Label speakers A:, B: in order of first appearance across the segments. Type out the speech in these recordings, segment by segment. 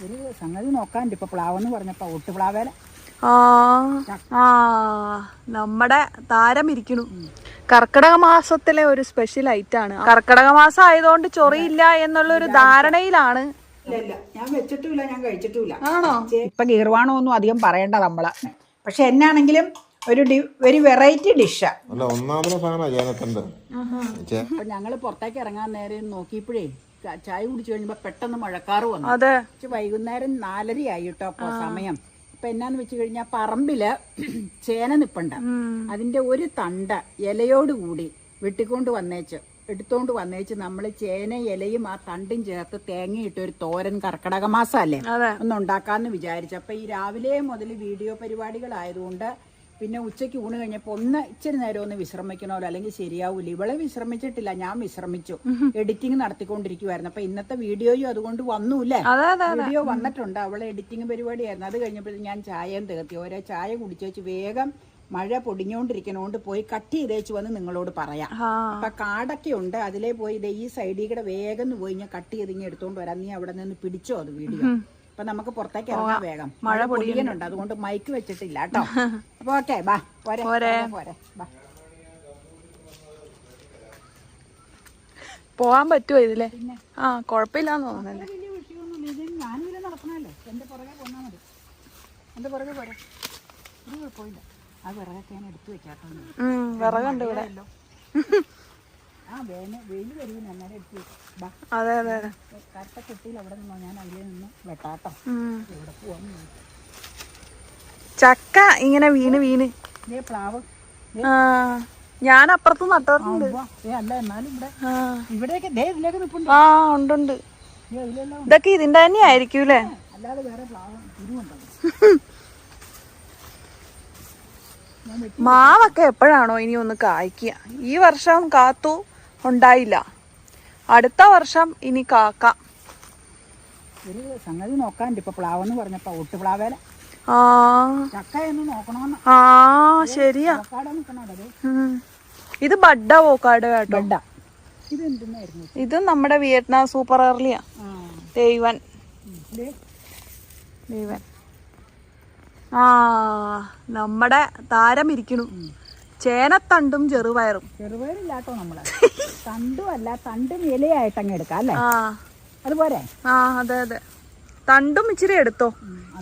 A: ഒരു സംഗതി നോക്കാണ്ട് ഇപ്പൊ പ്ലാവെന്ന് പറഞ്ഞപ്പോ ഒട്ടുപ്ലാവേല
B: നമ്മുടെ താരം ഇരിക്കണു. കർക്കിടക മാസത്തിലെ ഒരു സ്പെഷ്യൽ ഐറ്റാണ്. കർക്കിടക മാസം ആയതുകൊണ്ട് ചൊറിയില്ല എന്നുള്ള ഒരു ധാരണയിലാണ്.
A: ഞാൻ വെച്ചിട്ടുമില്ല, ഞാൻ കഴിച്ചിട്ടുമില്ല. ആണോ? ഇപ്പൊ ഗീർവാണോ ഒന്നും അധികം പറയണ്ട നമ്മള്. പക്ഷെ എന്നാണെങ്കിലും ഒരു വെറൈറ്റി ഡിഷാ. ഞങ്ങള് പുറത്തേക്ക് ഇറങ്ങാൻ നേരം നോക്കിയപ്പോഴേ ചായ കുടിച്ചു കഴിഞ്ഞപ്പോ പെട്ടെന്ന് മഴക്കാറ് വന്നു. വൈകുന്നേരം 4:30 ആയിട്ടോ അപ്പൊ സമയം. അപ്പൊ എന്നാന്ന് വെച്ച് കഴിഞ്ഞാൽ പറമ്പില് ചേന നിപ്പുണ്ട്. അതിന്റെ ഒരു തണ്ട ഇലയോട് കൂടി എടുത്തോണ്ട് വന്നേച്ച് നമ്മള് ചേന ഇലയും ആ തണ്ടും ചേർത്ത് തേങ്ങയിട്ട് ഒരു തോരൻ, കർക്കിടക മാസമല്ലേ, ഒന്ന് ഉണ്ടാക്കാന്ന് വിചാരിച്ചു. അപ്പൊ ഈ രാവിലെ മുതൽ വീഡിയോ പരിപാടികളായതുകൊണ്ട് പിന്നെ ഉച്ചയ്ക്ക് ഊണ് കഴിഞ്ഞപ്പോ ഇച്ചിരി നേരം ഒന്ന് വിശ്രമിക്കണമല്ലോ, അല്ലെങ്കിൽ ശരിയാവൂല. ഇവളെ വിശ്രമിച്ചിട്ടില്ല, ഞാൻ വിശ്രമിച്ചു. എഡിറ്റിംഗ് നടത്തിക്കൊണ്ടിരിക്കുവായിരുന്നു. അപ്പൊ ഇന്നത്തെ വീഡിയോയും അതുകൊണ്ട് വന്നൂല്ലേ, വീഡിയോ വന്നിട്ടുണ്ട്. അവളെ എഡിറ്റിംഗ് പരിപാടിയായിരുന്നു. അത് കഴിഞ്ഞപ്പോൾ ഞാൻ ചായയും തീർത്തി. ഓരോ ചായ കുടിച്ചേച്ച് വേഗം മഴ പൊടിഞ്ഞോണ്ടിരിക്കണോണ്ട് പോയി കട്ട് ചെയ്തേച്ച് വന്ന് നിങ്ങളോട് പറയാം. അപ്പൊ കാടൊക്കെ ഉണ്ട്, അതിലേ പോയി ഈ സൈഡിൽ കൂടെ വേഗം പോയി ഞാൻ കട്ട് ചെയ്ത് ഇങ്ങനെ എടുത്തോണ്ട് വരാം. നീ അവിടെ നിന്ന് പിടിച്ചോ അത് വീഡിയോ. അപ്പൊ നമുക്ക് പുറത്തേക്ക് ഇറങ്ങാൻ വേഗം. മഴ പൊടിയുന്നുണ്ട്, അതുകൊണ്ട് മൈക്ക് വെച്ചിട്ടില്ല കേട്ടോ. അപ്പൊ ഓക്കെ, ബാ പോരെ ബാ.
B: പോവാൻ പറ്റുമോ ഇതിലെ? കൊഴപ്പില്ലാന്ന് തോന്നുന്നല്ലേ.
A: വലിയ വിഷയമൊന്നുമില്ല, ഇത് ഞാനിതിലെ നടക്കണല്ലോ. എന്റെ പുറകെ പോന്നാ മതി, എന്റെ പുറകെ പോരെ, ഒരു കുഴപ്പമില്ല. ആ വിറകൊക്കെ ഞാൻ എടുത്തു വെക്കാട്ടോ.
B: വിറകുണ്ട് ഇവിടെ.
A: വെയിൽ വരും, അന്നേരം എടുത്തു വെക്കാം.
B: അതെ
A: കറുത്ത കെട്ടിയിൽ അവിടെ നിന്നോ, ഞാൻ അതിലെ നിന്ന് വെട്ടാട്ടോ. ഇവിടെ പോവാൻ
B: ചക്ക ഇങ്ങനെ വീണ്
A: പ്ലാവ്
B: ഞാൻ അപ്പുറത്ത് നട്ടിട്ടുണ്ട്.
A: അല്ല എന്നാലും ഇവിടെയൊക്കെ ഇതിലേക്ക് നിൽപ്പുണ്ട്.
B: ഉണ്ട്. ഇതൊക്കെ ഇതിന്റെ തന്നെ ആയിരിക്കൂലേ,
A: അല്ലാതെ വേറെ പ്ലാവ് തിരുവുണ്ടോ?
B: മാവൊക്കെ എപ്പോഴാണോ ഇനി ഒന്ന് കായ്ക്കുക? ഈ വർഷം കാത്തു ഉണ്ടായില്ല, അടുത്ത വർഷം ഇനി കാക്കാം.
A: ഒരു സംഗതി നോക്കാണ്ട് ഇപ്പൊ പ്ലാവെന്ന് പറഞ്ഞപ്പോ ഒട്ടുപ്ലാവേല. ചക്കയൊന്ന് നോക്കണോന്ന്.
B: ശരിയാ. ഇത് ബഡ്ഡ അവോക്കാഡോ കേട്ടോ.
A: ഇത് എന്തെന്നായിരുന്നു?
B: ഇത് നമ്മുടെ വിയറ്റ്നാം സൂപ്പർ ഏർലിയാ. ദൈവൻ നമ്മുടെ താരം ഇരിക്കണു. ചേനത്തണ്ടും ചെറുപയറും.
A: ചെറുപയറില്ലാട്ടോ നമ്മള്. തണ്ടും അല്ല, തണ്ടും ഇലയായിട്ടങ്ങ് എടുക്കാം അല്ലേ, അതുപോലെ.
B: അതെ തണ്ടും ഇച്ചിരി എടുത്തോ,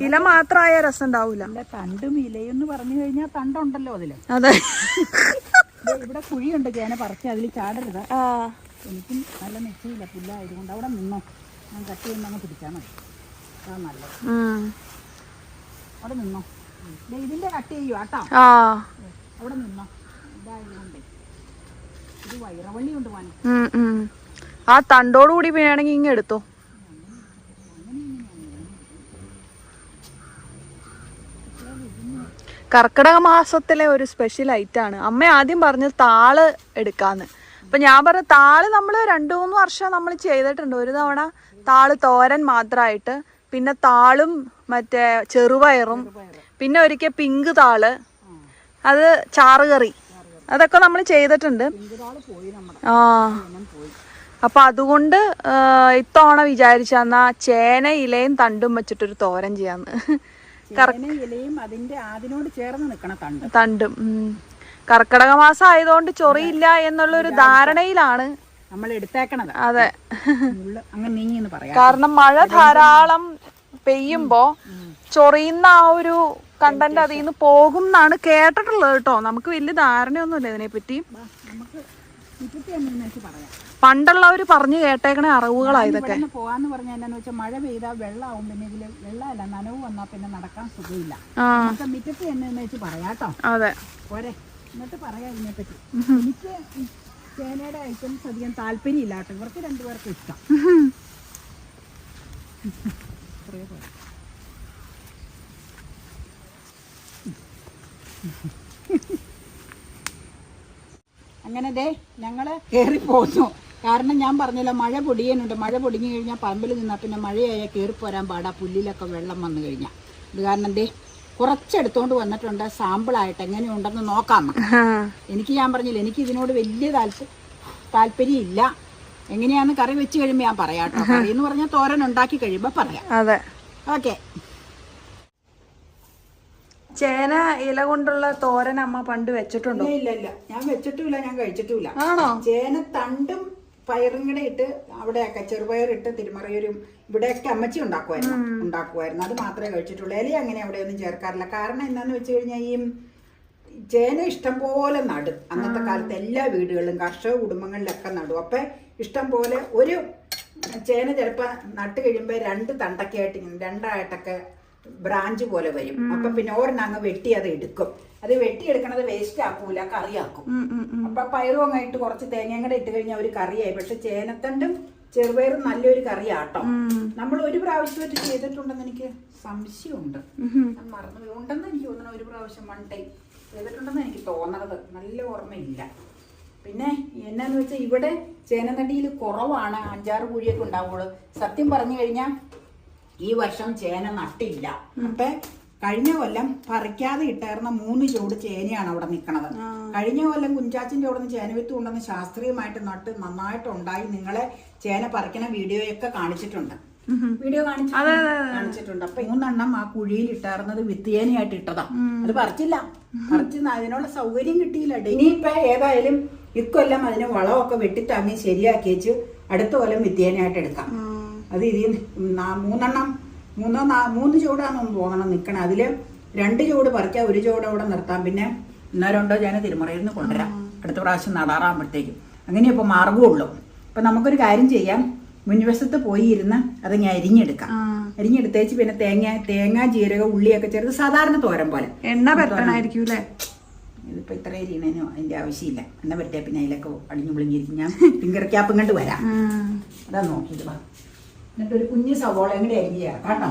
B: ഇല മാത്രമായ രസം ഉണ്ടാവൂല.
A: തണ്ടും ഇലയെന്ന് പറഞ്ഞു കഴിഞ്ഞാൽ തണ്ടുണ്ടല്ലോ അതില്.
B: അതെ.
A: ഇവിടെ കുഴിയുണ്ട്, ചേന പറിച്ച് അതിൽ ചാടരുത്. എനിക്കും നല്ല നിശ്ചയില്ല, പുല്ലായതുകൊണ്ട്. അവിടെ നിന്നോ, ഞാൻ കട്ട് ചെയ്യുന്നങ്ങ് പിടിച്ചാൽ മതി, അതാ നല്ലത്. അവിടെ നിന്നോ, ഇതിന്റെ കട്ട് ചെയ്യൂ കേട്ടോ. അവിടെ നിന്നോ, ഇതായതുകൊണ്ട്. ഇത് വൈറവള്ളി കൊണ്ട് പോകാൻ.
B: ആ തണ്ടോടുകൂടി വേണമെങ്കിൽ ഇങ്ങ് എടുത്തോ. കർക്കിടക മാസത്തിലെ ഒരു സ്പെഷ്യൽ ഐറ്റാണ്. അമ്മ ആദ്യം പറഞ്ഞത് താള് എടുക്കാന്ന്. അപ്പൊ ഞാൻ പറഞ്ഞ താള് നമ്മള് 2-3 വർഷം നമ്മൾ ചെയ്തിട്ടുണ്ട്. ഒരു തവണ താള് തോരൻ മാത്രമായിട്ട്, പിന്നെ താളും മറ്റേ ചെറുപയറും, പിന്നെ ഒരിക്കൽ പിങ്ക് താള്, അത് ചാറുകറി, അതൊക്കെ നമ്മൾ ചെയ്തിട്ടുണ്ട്. അപ്പൊ അതുകൊണ്ട് ഇത്തവണ വിചാരിച്ചാ ചേന ഇലയും തണ്ടും വെച്ചിട്ടൊരു തോരൻ ചെയ്യാന്ന്. തണ്ടും കർക്കിടക മാസം ആയതുകൊണ്ട് ചൊറിയില്ല എന്നുള്ള ഒരു ധാരണയിലാണ്
A: നമ്മൾ എടുത്തേക്കണത്.
B: അതെ,
A: അങ്ങനെ
B: കാരണം മഴ ധാരാളം പെയ്യുമ്പോ ചൊറിയുന്ന ആ ഒരു കണ്ടന്റ് അതിൽ നിന്ന് പോകും എന്നാണ് കേട്ടിട്ടുള്ളത് കേട്ടോ. നമുക്ക് വലിയ ധാരണയൊന്നുമില്ല ഇതിനെപ്പറ്റി. പണ്ടുള്ളവര് പറഞ്ഞു കേട്ടേക്കണ അറിവുകളാണ് ഇതൊക്കെ.
A: പോവാന്ന് പറഞ്ഞാൽ എന്നാന്ന് വെച്ചാൽ മഴ പെയ്താൽ വെള്ളമാവും, പിന്നെ ഇതില് വെള്ളമല്ല നനവ് വന്നാൽ പിന്നെ നടക്കാൻ സുഖമില്ല. മുറ്റത്ത് എന്ന് വെച്ച് പറയാട്ടോ.
B: അതെ,
A: പോരെ, എന്നിട്ട് പറയാം ഇതിനെപ്പറ്റി. എനിക്ക് ചേനയുടെ ഐറ്റംസ് അധികം താല്പര്യമില്ല കേട്ടോ, ഇവർക്ക് 2 പേർക്കും ഇഷ്ടം. അങ്ങനെ ഞങ്ങള് കയറി പോന്നു. കാരണം ഞാൻ പറഞ്ഞല്ലോ, മഴ പൊടിയാനുണ്ട്. മഴ പൊടിഞ്ഞു കഴിഞ്ഞാൽ പറമ്പിൽ നിന്നാൽ പിന്നെ മഴയായാൽ കയറിപ്പോരാൻ പാടാ, പുല്ലിലൊക്കെ വെള്ളം വന്നു കഴിഞ്ഞാൽ. ഇത് കാരണം കുറച്ചെടുത്തോണ്ട് വന്നിട്ടുണ്ട്, സാമ്പിളായിട്ട് എങ്ങനെയുണ്ടെന്ന് നോക്കാം. എനിക്ക് ഞാൻ പറഞ്ഞില്ല, എനിക്ക് ഇതിനോട് വലിയ താല്പര്യം ഇല്ല. എങ്ങനെയാന്ന് കറി വെച്ച് കഴിയുമ്പോൾ ഞാൻ പറയാം കേട്ടോ. കറി എന്ന് പറഞ്ഞാൽ തോരൻ ഉണ്ടാക്കി കഴിയുമ്പോൾ പറയാം.
B: അതെ,
A: ഓക്കെ.
B: ചേന ഇല കൊണ്ടുള്ള തോരൻ അമ്മ പണ്ട് വെച്ചിട്ടുണ്ടോ?
A: ഇല്ല ഇല്ല, ഞാൻ വെച്ചിട്ടുമില്ല, ഞാൻ കഴിച്ചിട്ടുമില്ല.
B: ആണോ?
A: ചേന തണ്ടും പയറും കൂടെ ഇട്ട് അവിടെയൊക്കെ ചെറുപയറിട്ട് തിരുമറയൂരും ഇവിടെയൊക്കെ അമ്മച്ചി ഉണ്ടാക്കുമായിരുന്നു. അത് മാത്രമേ കഴിച്ചിട്ടുള്ളൂ. ഇല അങ്ങനെ അവിടെയൊന്നും ചേർക്കാറില്ല. കാരണം എന്താന്ന് വെച്ച് കഴിഞ്ഞാൽ ഈ ചേന ഇഷ്ടം പോലെ നടും. അന്നത്തെ കാലത്ത് എല്ലാ വീടുകളിലും കർഷക കുടുംബങ്ങളിലൊക്കെ നടും. അപ്പൊ ഇഷ്ടം പോലെ ഒരു ചേന ചിലപ്പോൾ നട്ട് കഴിയുമ്പോൾ 2 തണ്ടൊക്കെ ആയിട്ട് 2ആയിട്ടൊക്കെ ബ്രാഞ്ച് പോലെ വരും. അപ്പൊ പിന്നെ ഒരെണ്ണങ്ങ് വെട്ടി അത് എടുക്കും. അത് വെട്ടിയെടുക്കണത് വേസ്റ്റ് ആക്കൂല, കറിയാക്കും. അപ്പൊ പയറും അങ്ങായിട്ട് കുറച്ച് തേങ്ങയും കൂടെ ഇട്ട് കഴിഞ്ഞാൽ ഒരു കറിയായി. പക്ഷെ ചേനത്തണ്ടും ചെറുപയറും നല്ലൊരു കറിയാട്ടോ. നമ്മൾ ഒരു പ്രാവശ്യമായിട്ട് ചെയ്തിട്ടുണ്ടെന്ന് എനിക്ക് സംശയമുണ്ട്. മറന്നു ഉണ്ടെന്ന് എനിക്ക് തോന്നണം. ഒരു പ്രാവശ്യം 1 ടൈം ചെയ്തിട്ടുണ്ടെന്ന് എനിക്ക് തോന്നണത്, നല്ല ഓർമ്മയില്ല. പിന്നെ എന്നാന്ന് വെച്ചാൽ ഇവിടെ ചേനനടിയിൽ കുറവാണ്, 5-6 കുഴിയൊക്കെ ഉണ്ടാവുള്ളൂ. സത്യം പറഞ്ഞു കഴിഞ്ഞാൽ ഈ വർഷം ചേന നട്ടില്ല. അപ്പൊ കഴിഞ്ഞ കൊല്ലം പറിക്കാതെ ഇട്ടായിരുന്ന 3 ചുവട് ചേനയാണ് അവിടെ നിൽക്കണത്. കഴിഞ്ഞ കൊല്ലം കുഞ്ചാച്ചിന്റെ അവിടെ നിന്ന് ചേനവിത്ത് കൊണ്ടുവന്ന് ശാസ്ത്രീയമായിട്ട് നട്ട് നന്നായിട്ടുണ്ടായി. നിങ്ങളെ ചേന പറിക്കണ വീഡിയോയൊക്കെ കാണിച്ചിട്ടുണ്ട്. വീഡിയോ കാണിച്ചിട്ടുണ്ട്. അപ്പൊ 3 എണ്ണം ആ കുഴിയിൽ ഇട്ടായിരുന്നത് വിത്തിയേനയായിട്ട് ഇട്ടതാ. അത് പറിച്ചില്ല. അതിനുള്ള സൗകര്യം കിട്ടിയില്ല. ഇനിയിപ്പൊ ഏതായാലും ഇക്കൊല്ലം അതിന് വളമൊക്കെ വെട്ടിത്താങ്ങി ശരിയാക്കി വെച്ച് അടുത്ത കൊല്ലം വിത്തിയേനയായിട്ട് എടുക്കാം. അത് ഇതിൽ 3 ചുവടാണെന്ന് തോന്നണം നിൽക്കണം. അതില് 2 ചുവട് പറിക്കാം, 1 ചുവട് അവിടെ നിർത്താം. പിന്നെ 1-2 ചേന തിരുമറയിൽ നിന്ന് കൊണ്ടുവരാം അടുത്ത പ്രാവശ്യം നടാറാകുമ്പോഴത്തേക്കും. അങ്ങനെ ഇപ്പൊ മാർഗമുള്ളൂ. അപ്പൊ നമുക്കൊരു കാര്യം ചെയ്യാം, മുൻവശത്ത് പോയി ഇരുന്ന് അതങ്ങ് അരിഞ്ഞെടുക്കാം. അരിഞ്ഞെടുത്തേച്ച് പിന്നെ തേങ്ങ ജീരകം ഉള്ളിയൊക്കെ ചേർത്ത് സാധാരണ തോരൻ പോലെ
B: എണ്ണ പെട്ടണായിരിക്കും അല്ലേ?
A: ഇതിപ്പോ ഇത്ര അരിയണേനോ അതിന്റെ ആവശ്യമില്ല. എണ്ണ പറ്റിയ പിന്നെ അതിലൊക്കെ അടിഞ്ഞു പുളിങ്ങിയിരിക്കും. ഞാൻ ഫിംഗർ ക്യാപ്പും കണ്ട് വരാം. അതാ നോക്കിയിട്ട് വാ. എന്നിട്ടൊരു കുഞ്ഞ് സവോളയും കൂടി അരിയാ കേട്ടോ.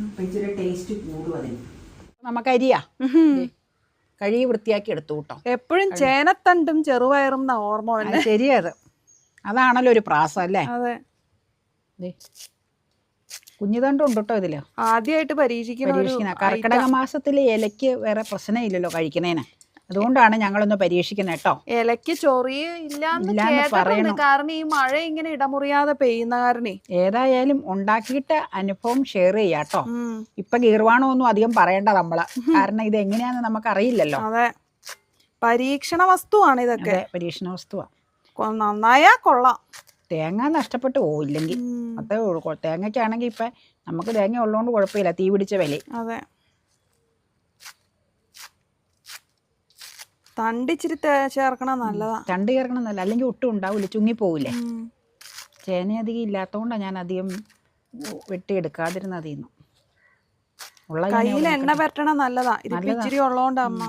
A: അപ്പൊ ഇച്ചിരി ടേസ്റ്റ് കൂടും അതിന്. നമുക്ക് അരിയാ കഴുകി വൃത്തിയാക്കി എടുത്തു കേട്ടോ.
B: എപ്പോഴും ചേനത്തണ്ടും ചെറുപയറും ഓർമ്മ തന്നെ.
A: ശരിയത്, അതാണല്ലോ ഒരു പ്രാസം അല്ലേ?
B: അതെ,
A: കുഞ്ഞുതണ്ടും ഉണ്ട് കേട്ടോ ഇതില്.
B: ആദ്യമായിട്ട് പരീക്ഷിക്കുന്ന.
A: കർക്കിടക മാസത്തില് ഇലയ്ക്ക് വേറെ പ്രശ്നമില്ലല്ലോ കഴിക്കുന്നതിന്. അതുകൊണ്ടാണ് ഞങ്ങളൊന്ന് പരീക്ഷിക്കുന്നത് കേട്ടോ.
B: ഇലയ്ക്ക് ചൊറിയ ഇല്ലാന്ന് പറയണം. കാരണം ഈ മഴ ഇങ്ങനെ ഇടമുറിയാതെ പെയ്യുന്ന കാരണേ.
A: ഏതായാലും ഉണ്ടാക്കിയിട്ട് അനുഭവം ഷെയർ ചെയ്യാട്ടോ. ഇപ്പൊ ഗീർവാണമൊന്നും അധികം പറയണ്ട നമ്മള്, കാരണം ഇത് എങ്ങനെയാന്ന് നമുക്ക് അറിയില്ലല്ലോ.
B: അതെ, പരീക്ഷണ വസ്തുവാണ് ഇതൊക്കെ.
A: പരീക്ഷണ വസ്തുവാ.
B: നന്നായാ കൊള്ളാം.
A: തേങ്ങ നഷ്ടപ്പെട്ടു പോയില്ലെങ്കിൽ അതേ ഉള്ളൂ. തേങ്ങയ്ക്കാണെങ്കിൽ ഇപ്പൊ നമുക്ക് തേങ്ങ ഉള്ളതുകൊണ്ട് കുഴപ്പമില്ല, തീ പിടിച്ച വില.
B: അതെ, തണ്ടിച്ചിരി ചേർക്കണം, നല്ലതാ.
A: തണ്ട് ചേർക്കണം നല്ല, അല്ലെങ്കിൽ ഒട്ടും ഉണ്ടാവില്ല, ചുങ്ങിപ്പോവില്ലേ. ചേന അധികം ഇല്ലാത്തതുകൊണ്ടാണ് ഞാൻ അധികം വെട്ടിയെടുക്കാതിരുന്നത്. അതിൽ
B: കയ്യിൽ എണ്ണ പറ്റണം, നല്ലതാ. ഇച്ചിരി ഉള്ളതുകൊണ്ട് അമ്മ.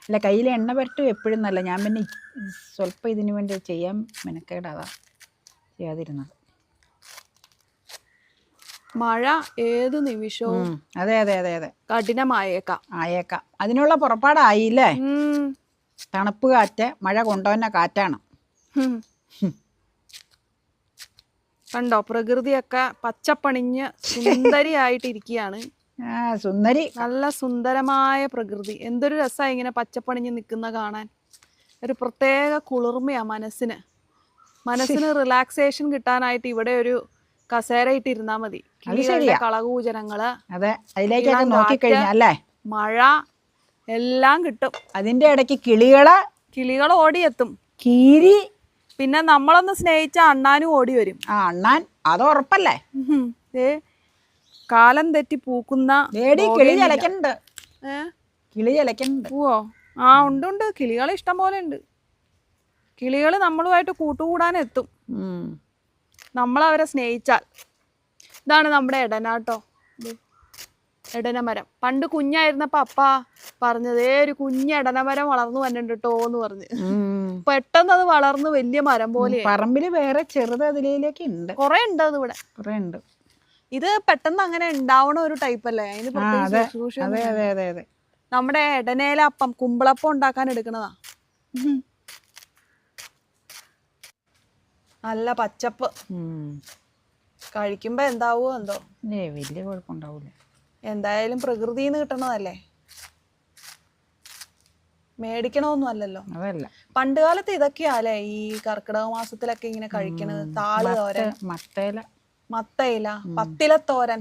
A: അല്ല, കയ്യിൽ എണ്ണ പറ്റും എപ്പോഴും നല്ല. ഞാൻ പിന്നെ സ്വല്പം ഇതിനു വേണ്ടി ചെയ്യാൻ മെനക്കേടാതാ ചെയ്യാതിരുന്നത്.
B: മഴ ഏത് നിമിഷവും
A: അതെ അതെ അതെ അതെ
B: കഠിനമായേക്കാം.
A: അതിനുള്ള പുറപ്പാടായില്ലേ? തണുപ്പ് കാറ്റ്, മഴ കൊണ്ടുവന്ന കാറ്റാണ്.
B: കണ്ടോ, പ്രകൃതിയൊക്കെ പച്ചപ്പണിഞ്ഞ് സുന്ദരിയായിട്ടിരിക്കുകയാണ്.
A: സുന്ദരി,
B: നല്ല സുന്ദരമായ പ്രകൃതി. എന്തൊരു രസമായി ഇങ്ങനെ പച്ചപ്പണിഞ്ഞ് നിൽക്കുന്ന കാണാൻ. ഒരു പ്രത്യേക കുളിർമയാ മനസ്സിന്. റിലാക്സേഷൻ കിട്ടാനായിട്ട് ഇവിടെ ഒരു കസേര ഇട്ടിരുന്നാ മതി. കിളികളുടെ കളകൂചനങ്ങള്, മഴ എല്ലാം കിട്ടും.
A: അതിന്റെ ഇടയ്ക്ക്
B: കിളികൾ ഓടിയെത്തും.
A: കീരി,
B: പിന്നെ നമ്മളൊന്ന് സ്നേഹിച്ച അണ്ണാനും ഓടി വരും.
A: അണ്ണാൻ അത് ഉറപ്പല്ലേ?
B: കാലം തെറ്റി പൂക്കുന്ന
A: കിളി ചലക്കുന്നുണ്ട്.
B: പൂവോ? ഉണ്ട്. കിളികൾ ഇഷ്ടം പോലെ ഉണ്ട്. കിളികൾ നമ്മളുമായിട്ട് കൂട്ടുകൂടാനെത്തും, നമ്മളവരെ സ്നേഹിച്ചാൽ. ഇതാണ് നമ്മുടെ എടനാട്ടോ, എടനമരം. പണ്ട് കുഞ്ഞായിരുന്നപ്പോ അപ്പ പറഞ്ഞത് ഒരു കുഞ്ഞ് എടനമരം വളർന്നു വന്നിട്ടോ എന്ന് പറഞ്ഞ്. പെട്ടെന്ന് അത് വളർന്ന് വലിയ മരം പോലെ.
A: പറമ്പില് വേറെ ചെറുത് അതിലേക്ക് ഉണ്ട്,
B: കൊറേ ഉണ്ട്. അത് ഇവിടെ
A: കൊറേ ഉണ്ട്.
B: ഇത് പെട്ടെന്ന് അങ്ങനെ ഉണ്ടാവണ ഒരു ടൈപ്പ് അല്ലേ? അതിന് നമ്മുടെ എടനേല അപ്പം, കുമ്പളപ്പം ഉണ്ടാക്കാൻ എടുക്കണതാ. നല്ല പച്ചപ്പ്. കഴിക്കുമ്പോ എന്താവോ എന്തോ,
A: വലിയ കുഴപ്പമുണ്ടാവൂല.
B: എന്തായാലും പ്രകൃതിന്ന് കിട്ടണതല്ലേ, മേടിക്കണമൊന്നും അല്ലല്ലോ.
A: അതല്ല,
B: പണ്ട് കാലത്ത് ഇതൊക്കെയാലേ ഈ കർക്കിടക മാസത്തിലൊക്കെ ഇങ്ങനെ കഴിക്കണത്. താള് തോരൻ, മത്തയില, പത്തിലത്തോരൻ.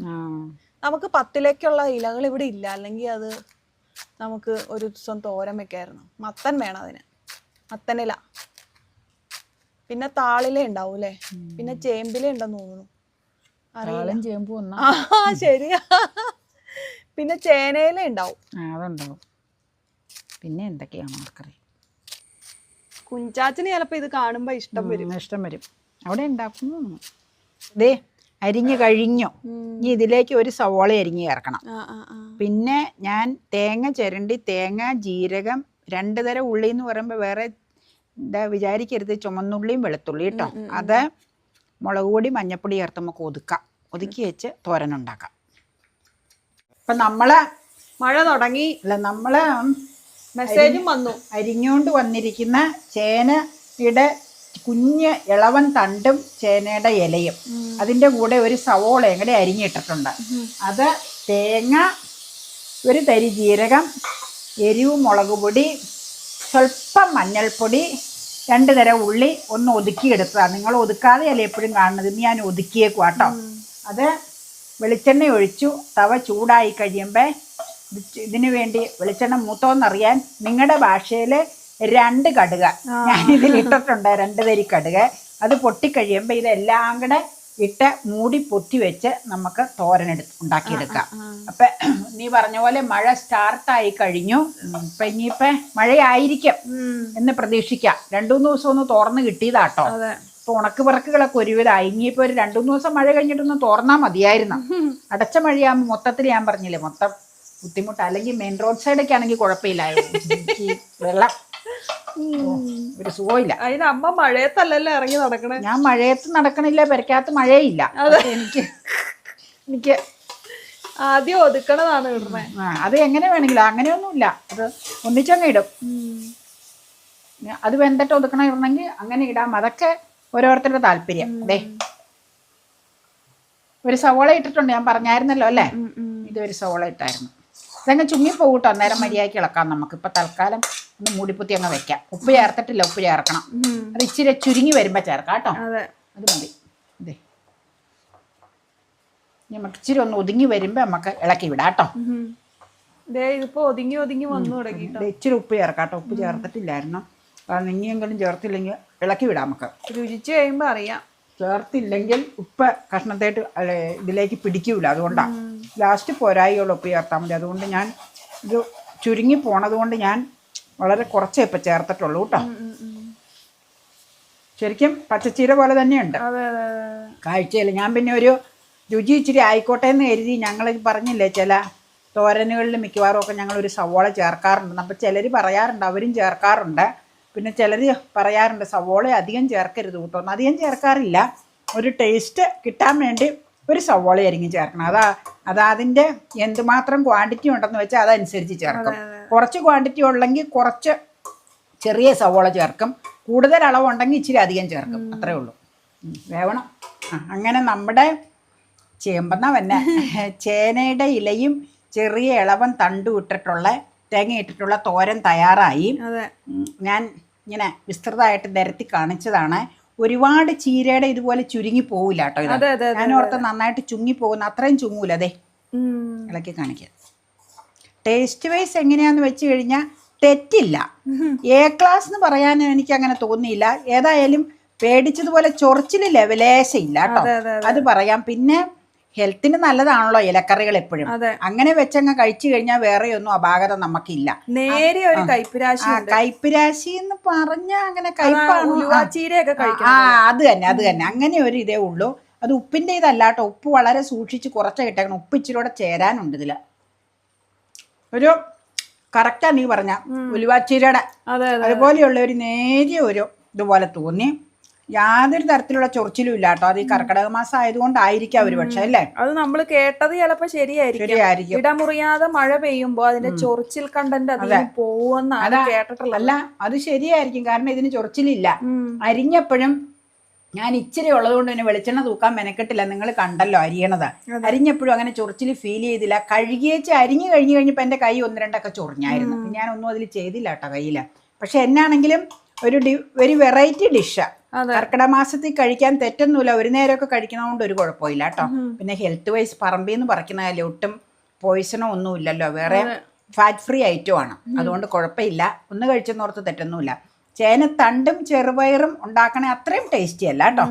B: നമുക്ക് പത്തിലേക്കുള്ള ഇലകൾ ഇവിടെ ഇല്ല, അല്ലെങ്കിൽ അത് നമുക്ക് ഒരു ദിവസം തോരൻ വെക്കായിരുന്നു. മത്തൻ വേണം അതിന്, മത്തനില. പിന്നെ താളില ഉണ്ടാവും അല്ലേ, പിന്നെ ചേമ്പില ഉണ്ടെന്ന് തോന്നുന്നു, ശരിയാ. പിന്നെ ചേനയില ഉണ്ടാവും,
A: അതുണ്ടാവും. പിന്നെ എന്തൊക്കെയാണ് ആർക്കറിയാം.
B: കുഞ്ചാച്ചന് ചിലപ്പോ ഇത് കാണുമ്പോ ഇഷ്ടം വരും.
A: അവിടെ ഉണ്ടാക്കുന്നു. ദേ അരിഞ്ഞു കഴിഞ്ഞു. ഇനി ഇതിലേക്ക് ഒരു സവോള അരിഞ്ഞ് ചേർക്കണം. പിന്നെ ഞാൻ തേങ്ങ ചിരണ്ടി, തേങ്ങ, ജീരകം, 2 തരം ഉള്ളി എന്ന് പറയുമ്പോൾ വേറെ എന്താ വിചാരിക്കരുത്, ചുമന്നുള്ളിയും വെളുത്തുള്ളി കേട്ടോ. അത് മുളക് പൊടി മഞ്ഞപ്പൊടി ചേർത്ത് നമുക്ക് ഒതുക്കി വെച്ച് തോരനുണ്ടാക്കാം. ഇപ്പം നമ്മള്
B: മഴ തുടങ്ങി,
A: അല്ല നമ്മള്
B: മെസ്സേജും വന്നു.
A: അരിഞ്ഞുകൊണ്ട് വന്നിരിക്കുന്ന ചേനയുടെ കുഞ്ഞ് ഇളവൻ തണ്ടും ചേനയുടെ ഇലയും അതിൻ്റെ കൂടെ ഒരു സവോളയും കൂടെ അരിഞ്ഞിട്ടിട്ടുണ്ട്. അത് തേങ്ങ, ഒരു തരി ജീരകം, എരിവ് മുളക് പൊടി, സ്വല്പം മഞ്ഞൾപ്പൊടി, 2 തരം ഉള്ളി ഒന്ന് ഒതുക്കിയെടുത്തതാണ്. നിങ്ങൾ ഒതുക്കാതെയല്ലേ എപ്പോഴും കാണുന്നത്, ഇന്ന് ഞാൻ ഒതുക്കിയേക്കുവാട്ടോ. അത് വെളിച്ചെണ്ണ ഒഴിച്ചു. തവ ചൂടായി കഴിയുമ്പോൾ ഇതിനു വേണ്ടി വെളിച്ചെണ്ണ മൂത്തോന്നറിയാൻ നിങ്ങളുടെ ഭാഷയിൽ 2 കടുക് ഞാനിതിൽ ഇട്ടിട്ടുണ്ട്, 2 തരി കടുക്. അത് പൊട്ടിക്കഴിയുമ്പോൾ ഇതെല്ലാം കൂടെ ഇട്ട് മൂടി പൊത്തി വെച്ച് നമുക്ക് തോരൻ ഉണ്ടാക്കിയെടുക്കാം. അപ്പം നീ പറഞ്ഞ പോലെ മഴ സ്റ്റാർട്ടായി കഴിഞ്ഞു. ഇപ്പം ഇനിയിപ്പം മഴയായിരിക്കും എന്ന് പ്രതീക്ഷിക്കാം. 2-3 ദിവസം ഒന്ന് തോർന്ന് കിട്ടിയതാട്ടോ. ഇപ്പൊ ഉണക്ക് പിറക്കുകളൊക്കെ ഒരുവിധമായി. ഇനിയിപ്പോൾ ഒരു 2-3 ദിവസം മഴ കഴിഞ്ഞിട്ടൊന്ന് തോർന്നാൽ മതിയായിരുന്നു. അടച്ച മഴയാകുമ്പോൾ മൊത്തത്തിൽ ഞാൻ പറഞ്ഞില്ലേ മൊത്തം ബുദ്ധിമുട്ട്. അല്ലെങ്കിൽ മെയിൻ റോഡ് സൈഡൊക്കെ ആണെങ്കിൽ കുഴപ്പമില്ലായിരുന്നു. വെള്ളം ഒരു സുഖമില്ല.
B: അതിന് അമ്മ മഴയത്തല്ലല്ലോ ഇറങ്ങി നടക്കണേ.
A: ഞാൻ മഴയത്ത് നടക്കണില്ല, പെരക്കകത്ത് മഴയില്ല. എനിക്ക്
B: ആദ്യം ഒതുക്കണതാണ് ഇടുന്നത്.
A: അത് എങ്ങനെ വേണമെങ്കിലും, അങ്ങനെയൊന്നുമില്ല, അത് ഒന്നിച്ചങ്ങ് ഇടും. അത് വെന്തിട്ട് ഒതുക്കണം ഇടണമെങ്കിൽ അങ്ങനെ ഇടാം. അതൊക്കെ ഓരോരുത്തരുടെ താല്പര്യം. അതെ, ഒരു സവോള ഇട്ടിട്ടുണ്ട്, ഞാൻ പറഞ്ഞായിരുന്നല്ലോ അല്ലേ. ഇതൊരു സവോള ഇട്ടായിരുന്നു. ഇതങ്ങ് ചുങ്ങിപ്പോകൂട്ടോ, അന്നേരം മര്യാദയ്ക്ക് ഇളക്കാം. നമുക്ക് ഇപ്പൊ തൽക്കാലം ഒന്ന് മൂടിപ്പൊത്തി അങ്ങ് വെക്കാം. ഉപ്പ് ചേർത്തിട്ടില്ല, ഉപ്പ് ചേർക്കണം. അത് ഇച്ചിരി ചുരുങ്ങി വരുമ്പോ ചേർക്കാം കേട്ടോ. അത് മതി. ഇതേ നമുക്ക് ഇച്ചിരി ഒന്ന് ഒതുങ്ങി വരുമ്പോ നമുക്ക് ഇളക്കി വിടാം കേട്ടോ. ഇച്ചിരി ഉപ്പ് ചേർക്കാം കേട്ടോ. ഉപ്പ് ചേർത്തിട്ടില്ലായിരുന്നു, നിങ്ങിയെങ്കിലും ചേർത്തില്ലെങ്കിൽ ഇളക്കി വിടാം. നമുക്ക്
B: രുചിച്ച് കഴിയുമ്പോ അറിയാം.
A: ചേർത്തില്ലെങ്കിൽ ഉപ്പ് കഷ്ണത്തേട്ട് ഇതിലേക്ക് പിടിക്കൂല. അതുകൊണ്ടാണ് ലാസ്റ്റ് പോരായിയുള്ള ഉപ്പ് ചേർത്താൽ മതി. അതുകൊണ്ട് ഞാൻ ഇത് ചുരുങ്ങി പോണത് കൊണ്ട് ഞാൻ വളരെ കുറച്ചേ ഇപ്പം ചേർത്തിട്ടുള്ളൂ കേട്ടോ. ശരിക്കും പച്ചച്ചീര പോലെ തന്നെയുണ്ട് കാഴ്ചയിൽ. ഞാൻ പിന്നെ ഒരു രുചി ഇച്ചിരി ആയിക്കോട്ടെ എന്ന് കരുതി ഞങ്ങൾ പറഞ്ഞില്ലേ, ചില തോരനുകളിൽ മിക്കവാറും ഒക്കെ ഞങ്ങളൊരു സവോള ചേർക്കാറുണ്ട്. അപ്പം ചിലർ പറയാറുണ്ട്, അവരും ചേർക്കാറുണ്ട്. പിന്നെ ചിലർ പറയാറുണ്ട് സവോള അധികം ചേർക്കരുത് കേട്ടോ. അധികം ചേർക്കാറില്ല, ഒരു ടേസ്റ്റ് കിട്ടാൻ വേണ്ടി ഒരു സവോള അരിഞ്ഞ് ചേർക്കണം. അതിൻ്റെ എന്തുമാത്രം ക്വാണ്ടിറ്റി ഉണ്ടെന്ന് വെച്ചാൽ അതനുസരിച്ച് ചേർക്കും. കുറച്ച് ക്വാണ്ടിറ്റി ഉള്ളെങ്കിൽ കുറച്ച് ചെറിയ സവോള ചേർക്കും, കൂടുതൽ അളവുണ്ടെങ്കിൽ ഇച്ചിരി അധികം ചേർക്കും. അത്രേ ഉള്ളൂ. വേവണം. അങ്ങനെ നമ്മുടെ ചേമ്പെന്നാ തന്നെ ചേനയുടെ ഇലയും ചെറിയ ഇളവൻ തണ്ടും ഇട്ടിട്ടുള്ള തേങ്ങ ഇട്ടിട്ടുള്ള തോരൻ തയ്യാറായി. ഞാൻ ഇങ്ങനെ വിസ്തൃതമായിട്ട് നിരത്തി കാണിച്ചതാണ്. ഒരുപാട് ചീരയുടെ ഇതുപോലെ ചുരുങ്ങി പോവില്ല കേട്ടോ. ഇത് ഞാൻ ഓർത്ത് നന്നായിട്ട് ചുങ്ങി പോകുന്ന അത്രയും ചുങ്ങൂല. അതെ, ഇളക്കി കാണിക്കാം. ടേസ്റ്റ് വൈസ് എങ്ങനെയാന്ന് വെച്ച് കഴിഞ്ഞാൽ തെറ്റില്ല. എ ക്ലാസ് എന്ന് പറയാൻ എനിക്ക് അങ്ങനെ തോന്നിയില്ല. ഏതായാലും പേടിച്ചതുപോലെ ചൊറിച്ചിൽ ലെവലേശയില്ല കേട്ടോ, അത് പറയാം. പിന്നെ ഹെൽത്തിന് നല്ലതാണല്ലോ ഇലക്കറികൾ എപ്പോഴും. അങ്ങനെ വെച്ചങ്ങ് കഴിച്ചു കഴിഞ്ഞാൽ വേറെ ഒന്നും അപാകത നമുക്കില്ല.
B: നേരെ ഒരു
A: കയ്പുരാശി എന്ന് പറഞ്ഞാൽ അങ്ങനെ കയ്പാണ്. അത് തന്നെ അങ്ങനെ ഒരു ഇതേ ഉള്ളൂ. അത് ഉപ്പിന്റെ ഇതല്ല കേട്ടോ. ഉപ്പ് വളരെ സൂക്ഷിച്ച് കുറച്ച് കിട്ടണം. ഉപ്പ് ഇച്ചിരി ചേരാനുണ്ട് ഇതില്. ഒരു കറക്റ്റാ നീ പറഞ്ഞ ഉലുവാച്ചീരയുടെ അതുപോലെയുള്ള ഒരു നേരിയ ഒരു ഇതുപോലെ തോന്നി. യാതൊരു തരത്തിലുള്ള ചൊറിച്ചിലും ഇല്ല കേട്ടോ. അത് ഈ കർക്കിടക മാസം ആയതുകൊണ്ടായിരിക്കാം ഒരു പക്ഷെ, അല്ലേ?
B: അത് നമ്മൾ കേട്ടത് ചിലപ്പോ ശരിയായിരിക്കും. ഇടമുറിയാതെ മഴ പെയ്യുമ്പോ അതിന്റെ ചൊറിച്ചിൽ കണ്ടന്റ് പോകുമെന്നാണ് കേട്ടിട്ടുള്ളത്.
A: അല്ല, അത് ശരിയായിരിക്കും. കാരണം ഇതിന് ചൊറിച്ചിലില്ല. അരിഞ്ഞപ്പോഴും ഞാൻ ഇച്ചിരി ഉള്ളത് കൊണ്ട് തന്നെ വെളിച്ചെണ്ണ തൂക്കാൻ മെനക്കെട്ടില്ല. നിങ്ങൾ കണ്ടല്ലോ അരിയണത്. അരിഞ്ഞപ്പോഴും അങ്ങനെ ചൊറിച്ചിൽ ഫീൽ ചെയ്തില്ല. കഴുകിയേച്ച് അരിഞ്ഞു കഴിഞ്ഞപ്പോൾ എൻ്റെ കൈ 1-2 ഞാനൊന്നും അതിൽ ചെയ്തില്ല കേട്ടോ കയ്യിൽ. പക്ഷെ എന്നാണെങ്കിലും ഒരു വെറൈറ്റി ഡിഷ്. കർക്കിടക മാസത്തിൽ കഴിക്കാൻ തെറ്റൊന്നുമില്ല, ഒരു നേരമൊക്കെ കഴിക്കണതുകൊണ്ട് ഒരു കുഴപ്പമില്ല കേട്ടോ. പിന്നെ ഹെൽത്ത് വൈസ് പറമ്പിൽ നിന്ന് പറിക്കുന്ന കാര്യം ഒട്ടും പോയിസണോ ഒന്നും ഇല്ലല്ലോ, വേറെ ഫാറ്റ് ഫ്രീ ഐറ്റം ആണ്, അതുകൊണ്ട് കുഴപ്പമില്ല. ഒന്ന് കഴിച്ചെന്നോർത്ത് തെറ്റൊന്നുമില്ല. ചേനത്തണ്ടും ചെറുപയറും ഉണ്ടാക്കണേ അത്രയും ടേസ്റ്റി അല്ല കേട്ടോ.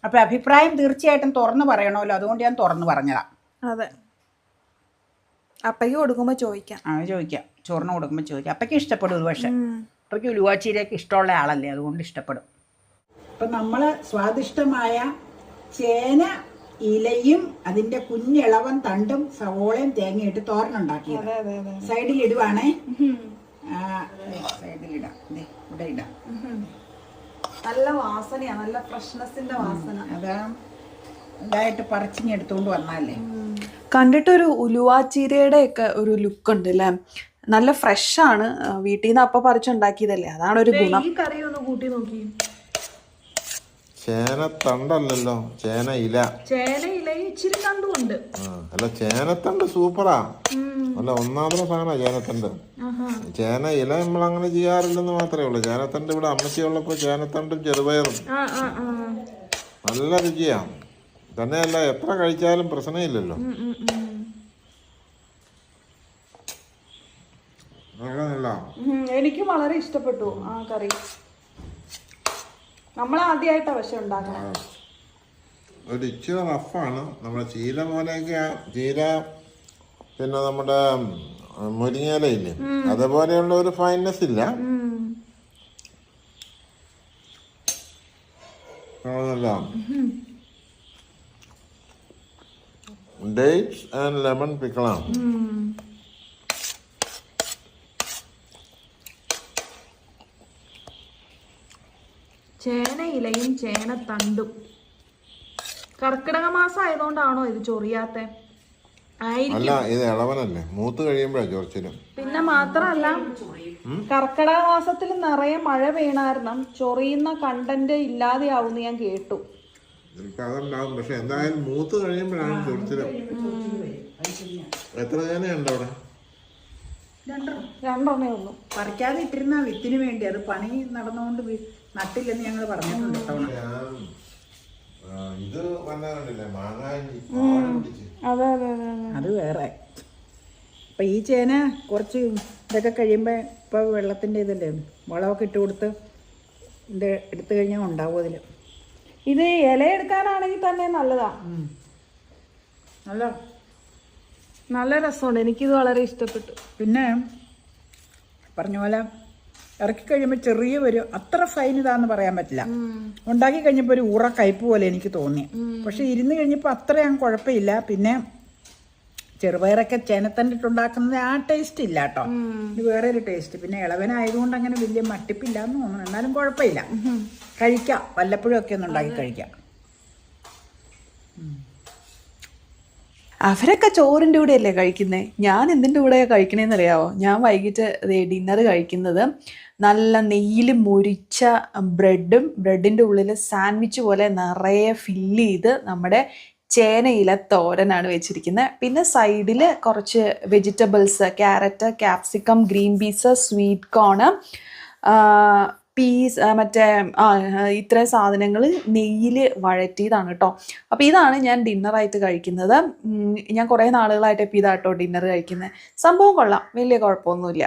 A: അപ്പൊ അഭിപ്രായം തീർച്ചയായിട്ടും തുറന്നു പറയണമല്ലോ, അതുകൊണ്ട് ഞാൻ തുറന്നു പറഞ്ഞതാ.
B: അതെ, അപ്പയ്ക്ക് കൊടുക്കുമ്പോ ചോദിക്കാം.
A: ചോദിക്കാം, ചോറിന് കൊടുക്കുമ്പോൾ ചോദിക്കാം. അപ്പയ്ക്ക് ഇഷ്ടപ്പെടും ഒരു പക്ഷെ, അപ്പയ്ക്ക് ഉലുവാച്ചീരയൊക്കെ ഇഷ്ടമുള്ള ആളല്ലേ, അതുകൊണ്ട് ഇഷ്ടപ്പെടും. അപ്പൊ നമ്മള് സ്വാദിഷ്ടമായ ചേന ഇലയും അതിന്റെ കുഞ്ഞിളവൻ തണ്ടും സവോളയും തേങ്ങയിട്ട് തോരനുണ്ടാക്കിയത് സൈഡിൽ ഇടുവാണേ. സൈഡിലിടാം, ഇവിടെ ഇടാം.
B: നല്ല വാസനയാ, നല്ല ഫ്രഷ്നെസിന്റെ വാസന.
A: അതാ ഇതായിട്ട് പറിച്ചിങ്ങെടുത്തോണ്ട് വന്നാലേ
B: കണ്ടിട്ടൊരു ഉലുവാച്ചീരയുടെ ഒക്കെ ഒരു ലുക്ക് ഉണ്ട് അല്ലേ, നല്ല ഫ്രഷ് ആണ്. വീട്ടിൽ നിന്ന് അപ്പൊ പറിച്ചുണ്ടാക്കിയതല്ലേ, അതാണ് ഒരു ഗുണം. ഈ കറി ഒന്ന് കൂട്ടി നോക്കി.
C: ചേനത്തണ്ടല്ലോ, ചേന ഇല.
B: ചേന ഇലയും ഇച്ചിരി തണ്ടുണ്ട്.
C: അല്ല, ചേനത്തണ്ട് സൂപ്പറാ, അല്ല ഒന്നാമത്തെ സാധന ചേനത്തണ്ട്. ചേന ഇല നമ്മൾ അങ്ങനെ ചെയ്യാറില്ലെന്ന് മാത്രമേ ഉള്ളൂ. ചേനത്തണ്ട് ഇവിടെ അമ്മച്ചിയുള്ളപ്പോ ചേനത്തണ്ടും ചെറുപയറും നല്ല രുചിയാ. തന്നെയല്ല, എത്ര കഴിച്ചാലും പ്രശ്നമില്ലല്ലോ.
B: എനിക്ക് വളരെ ഇഷ്ടപ്പെട്ടു ആ കറി. നമ്മൾ ആദ്യമായിട്ടാ പക്ഷെ ഉണ്ടാക്കണം.
C: ഒരു ഇച്ചിരി റഫാണ്. നമ്മുടെ ചീര പോലെയൊക്കെ, ചീര പിന്നെ നമ്മുടെ മുരിങ്ങയില ഇല്ലേ, അതേപോലെയുള്ള ഒരു ഫൈൻനെസ് ഇല്ല. ഡേറ്റ്സ് ആൻഡ് ലെമൺ പിക്കിളാണ്.
B: ചേന ഇലയും ചേനത്തണ്ടും. കർക്കിടക മാസം ആയതുകൊണ്ടാണോ ഇത് ചൊറിയാത്ത?
C: അല്ല, ഇത് ഇളവനല്ലേ, മൂത്ത് കഴിയുമ്പോഴാ ചൊറിച്ചിലും.
B: പിന്നെ മാത്രല്ല, കർക്കിടക മാസത്തിൽ നിറയെ മഴ പെയ്യണാരണം ചൊറിയുന്ന കണ്ടന്റ് ഇല്ലാതെയാവുന്ന് ഞാൻ കേട്ടു.
C: അതുണ്ടാവും, പക്ഷെ എന്തായാലും മൂത്ത് കഴിയുമ്പോഴാണ് ചൊറിച്ചിലും. എത്ര ചേനയുണ്ട് അവിടെ?
B: രണ്ടെണ്ണേ ഉള്ളൂ.
A: പറിക്കാതെ ഇട്ടിരുന്ന വിത്തിന് വേണ്ടി, അത് പണി നടന്നുകൊണ്ട് നട്ടില്ലെന്ന് ഞങ്ങൾ പറഞ്ഞിട്ടുണ്ട്.
B: അതെ അതെ അതെ,
A: അത് വേറെ. അപ്പം ഈ ചേന കുറച്ച് ഇതൊക്കെ കഴിയുമ്പോൾ, ഇപ്പോൾ വെള്ളത്തിൻ്റെ ഇതല്ലേ, വളമൊക്കെ ഇട്ട് കൊടുത്ത് ഇത് എടുത്തു കഴിഞ്ഞാൽ ഉണ്ടാവും അതിൽ.
B: ഇത് ഇല എടുക്കാനാണെങ്കിൽ തന്നെ നല്ലതാ, നല്ല രസമുണ്ട്. എനിക്കിത് വളരെ ഇഷ്ടപ്പെട്ടു.
A: പിന്നെ പറഞ്ഞ പോലെ ഇറക്കി കഴിയുമ്പോൾ ചെറിയ വരും, അത്ര ഫൈൻ ഇതാന്ന് പറയാൻ പറ്റില്ല. ഉണ്ടാക്കി കഴിഞ്ഞപ്പോൾ ഒരു ഊറ കയ്പ് പോലെ എനിക്ക് തോന്നി. പക്ഷെ ഇരുന്ന് കഴിഞ്ഞപ്പോൾ അത്രയും കുഴപ്പമില്ല. പിന്നെ ചെറുപയറൊക്കെ ചേനത്തണ്ടിട്ടുണ്ടാക്കുന്നത് ആ ടേസ്റ്റ് ഇല്ല കേട്ടോ, ഇത് വേറെ ഒരു ടേസ്റ്റ്. പിന്നെ ഇളവനായതുകൊണ്ട് അങ്ങനെ വലിയ മട്ടിപ്പില്ല എന്ന് തോന്നുന്നു, എന്നാലും കുഴപ്പമില്ല, കഴിക്കാം. വല്ലപ്പോഴും ഒക്കെ ഒന്ന് ഉണ്ടാക്കി കഴിക്കാം.
B: അവരൊക്കെ ചോറിൻ്റെ കൂടെ അല്ലേ കഴിക്കുന്നത്, ഞാൻ എന്തിൻ്റെ കൂടെയാണ് കഴിക്കണേന്ന് അറിയാവോ? ഞാൻ വൈകിട്ട് ഡിന്നർ കഴിക്കുന്നത് നല്ല നെയ്യിൽ മുരിച്ച ബ്രെഡിൻ്റെ ഉള്ളിൽ സാൻഡ്വിച്ച് പോലെ നിറയെ ഫില്ല് ചെയ്ത് നമ്മുടെ ചേനയില തോരനാണ് വെച്ചിരിക്കുന്നത്. പിന്നെ സൈഡിൽ കുറച്ച് vegetables, carrot, capsicum, green peas, sweet corn, peas, മറ്റേ ഇത്രയും സാധനങ്ങൾ നെയ്യിൽ വഴറ്റിയതാണ് കേട്ടോ. അപ്പോൾ ഇതാണ് ഞാൻ ഡിന്നറായിട്ട് കഴിക്കുന്നത്. ഞാൻ കുറേ നാളുകളായിട്ട് ഇപ്പോൾ ഇതാട്ടോ ഡിന്നർ കഴിക്കുന്നത്. സംഭവം കൊള്ളാം, വലിയ കുഴപ്പമൊന്നുമില്ല.